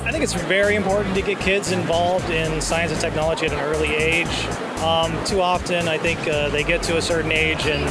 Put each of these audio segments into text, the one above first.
I think it's very important to get kids involved in science and technology at an early age. Too often, I think they get to a certain age and,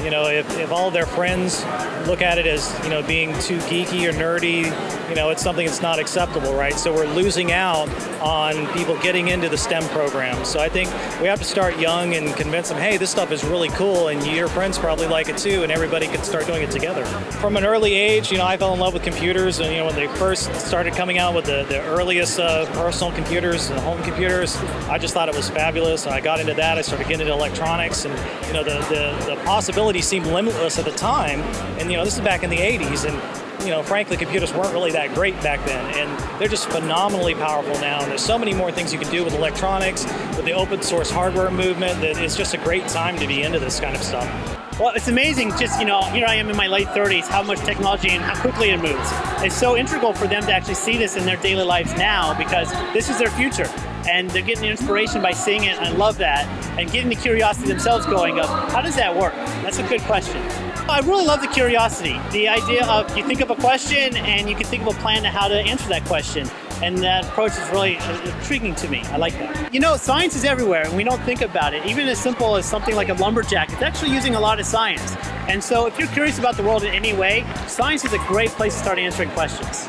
if all their friends look at it as, being too geeky or nerdy, it's something that's not acceptable, right? So we're losing out on people getting into the STEM program. So I think we have to start young and convince them, hey, this stuff is really cool and your friends probably like it too, and everybody can start doing it together. From an early age, I fell in love with computers, and when they first started coming out with the earliest personal computers and home computers, I just thought it was fabulous, and I got into that. I started getting into electronics, and the possibilities seemed limitless at the time, and this is back in the 80s, and frankly, computers weren't really that great back then, and they're just phenomenally powerful now. And there's so many more things you can do with electronics, with the open source hardware movement, that it's just a great time to be into this kind of stuff. Well, it's amazing, just, here I am in my late 30s, how much technology and how quickly it moves. It's so integral for them to actually see this in their daily lives now, because this is their future. And they're getting inspiration by seeing it, and I love that. And getting the curiosity themselves going of, how does that work? That's a good question. I really love the curiosity. The idea of you think of a question and you can think of a plan to how to answer that question. And that approach is really intriguing to me. I like that. Science is everywhere and we don't think about it. Even as simple as something like a lumberjack, it's actually using a lot of science. And so if you're curious about the world in any way, science is a great place to start answering questions.